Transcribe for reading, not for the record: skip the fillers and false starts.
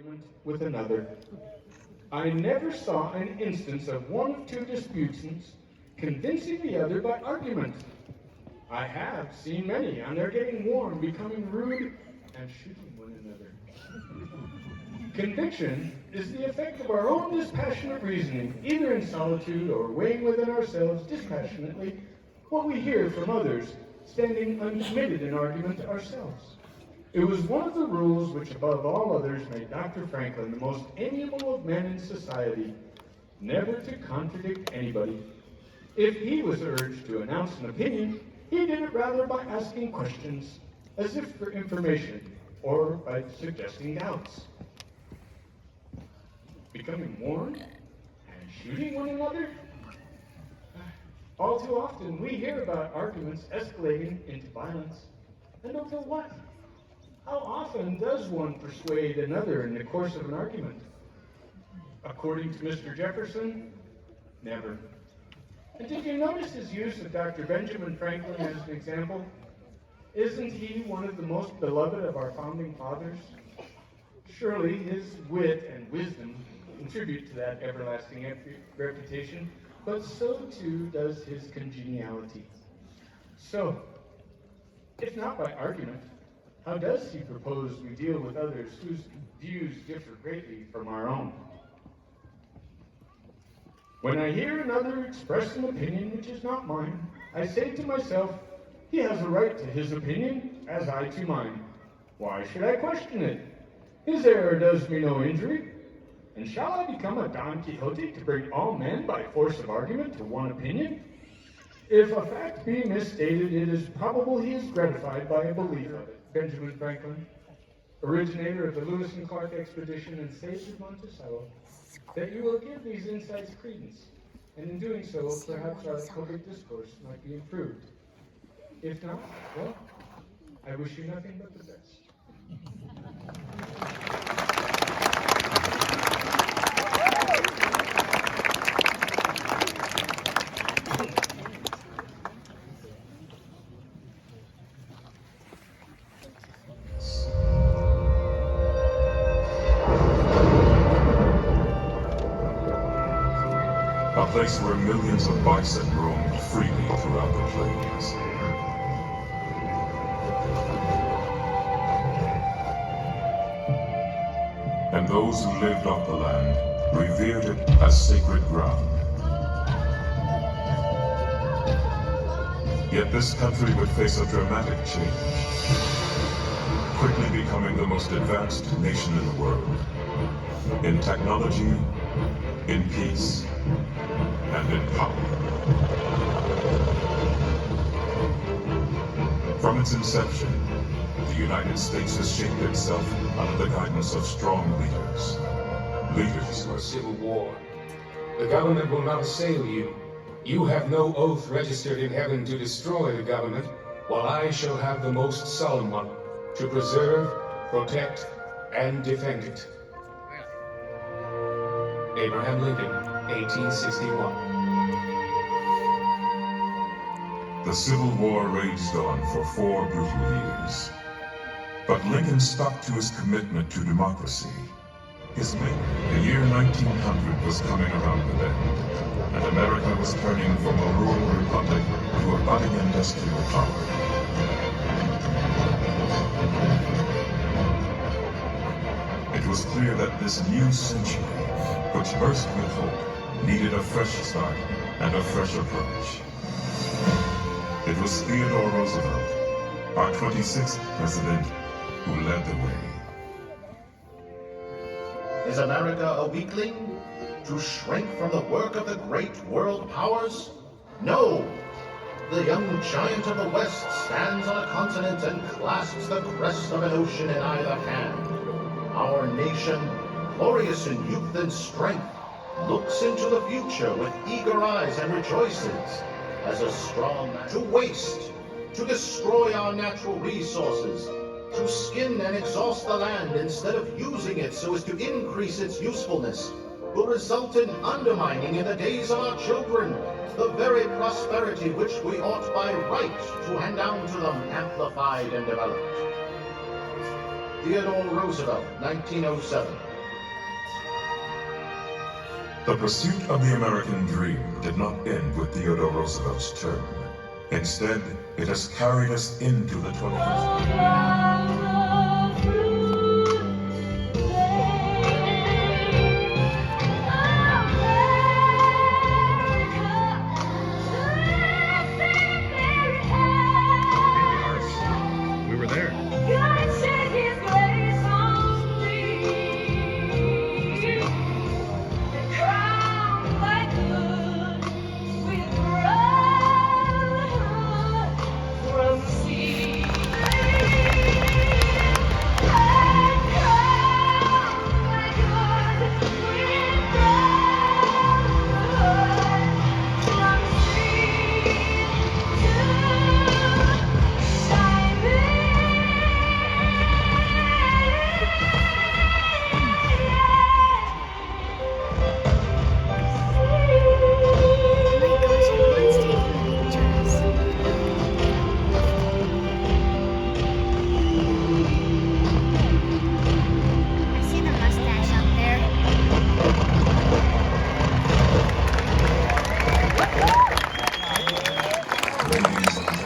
argument with another. I never saw an instance of one of two disputants convincing the other by argument. I have seen many, and they're getting warm, becoming rude, and shooting one another. Conviction is the effect of our own dispassionate reasoning, either in solitude or weighing within ourselves dispassionately what we hear from others, standing uncommitted in argument ourselves. It was one of the rules which above all others made Dr. Franklin the most amiable of men in society, never to contradict anybody. If he was urged to announce an opinion, he did it rather by asking questions, as if for information, or by suggesting doubts. Becoming warm and shooting one another? All too often we hear about arguments escalating into violence. And until what? How often does one persuade another in the course of an argument? According to Mr. Jefferson, never. And did you notice his use of Dr. Benjamin Franklin as an example? Isn't he one of the most beloved of our founding fathers? Surely his wit and wisdom contribute to that everlasting reputation, but so too does his congeniality. So, if not by argument, how does he propose we deal with others whose views differ greatly from our own? When I hear another express an opinion which is not mine, I say to myself, he has a right to his opinion, as I to mine. Why should I question it? His error does me no injury. And shall I become a Don Quixote to bring all men by force of argument to one opinion? If a fact be misstated, it is probable he is gratified by a belief of it. Benjamin Franklin, originator of the Lewis and Clark expedition and sage of Monticello, that you will give these insights credence, and in doing so, perhaps our public discourse might be improved. If not, well, I wish you nothing but the best. A place where millions of bison roamed freely throughout the plains. And those who lived off the land revered it as sacred ground. Yet this country would face a dramatic change, quickly becoming the most advanced nation in the world, in technology, in peace, and in power. From its inception, the United States has shaped itself under the guidance of strong leaders. Leaders who are civil war. The government will not assail you. You have no oath registered in heaven to destroy the government, while I shall have the most solemn one, to preserve, protect, and defend it. Abraham Lincoln, 1861. The Civil War raged on for 4 brutal years. But Lincoln stuck to his commitment to democracy. His maker, the year 1900 was coming around the bend, and America was turning from a rural republic to a budding industrial power. It was clear that this new century, which burst with hope, needed a fresh start and a fresh approach. It was Theodore Roosevelt, our 26th president, who led the way. Is America a weakling? To shrink from the work of the great world powers? No! The young giant of the West stands on a continent and clasps the crest of an ocean in either hand. Our nation, glorious in youth and strength, looks into the future with eager eyes and rejoices. As a strong man, to waste, to destroy our natural resources, to skin and exhaust the land instead of using it so as to increase its usefulness, will result in undermining in the days of our children the very prosperity which we ought by right to hand down to them amplified and developed. Theodore Roosevelt, 1907. The pursuit of the American dream did not end with Theodore Roosevelt's term. Instead, it has carried us into the 21st century. We were there. Ladies and